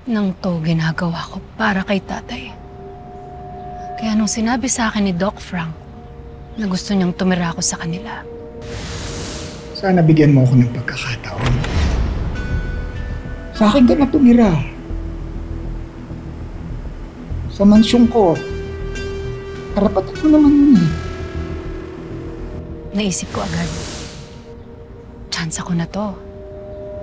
Nang to ginagawa ko para kay tatay. Kaya nung sinabi sa akin ni Doc Frank na gusto niyang tumira ako sa kanila. Sana bigyan mo ako ng pagkakataon. Sa akin ka na tumira. Sa mansyon ko. Karapatan ko naman yun eh. Naisip ko agad. Chance ko na to.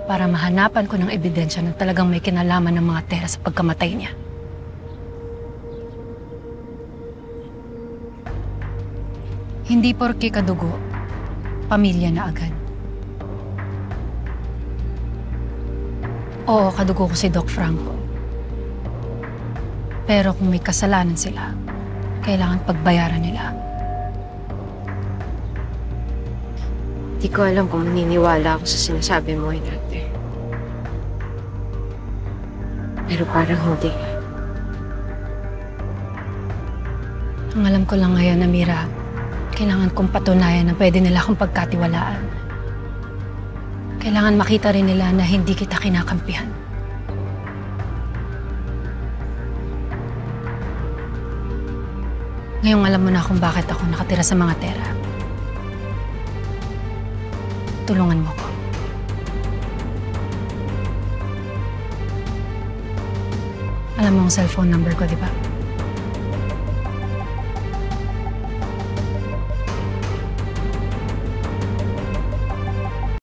Para mahanapan ko ng ebidensya na talagang may kinalaman ng mga Tera sa pagkamatay niya. Hindi porke kadugo, pamilya na agad. Oo, kadugo ko si Doc Franco. Pero kung may kasalanan sila, kailangan pagbayaran nila. Di ko alam kung maniniwala ako sa sinasabi mo, Inate. Pero parang hindi. Ang alam ko lang ngayon na Mira, kailangan kong patunayan na pwede nila akong pagkatiwalaan. Kailangan makita rin nila na hindi kita kinakampihan. Ngayong alam mo na kung bakit ako nakatira sa mga Tera. Tulungan mo ko. Alam mo ang cellphone number ko, di ba?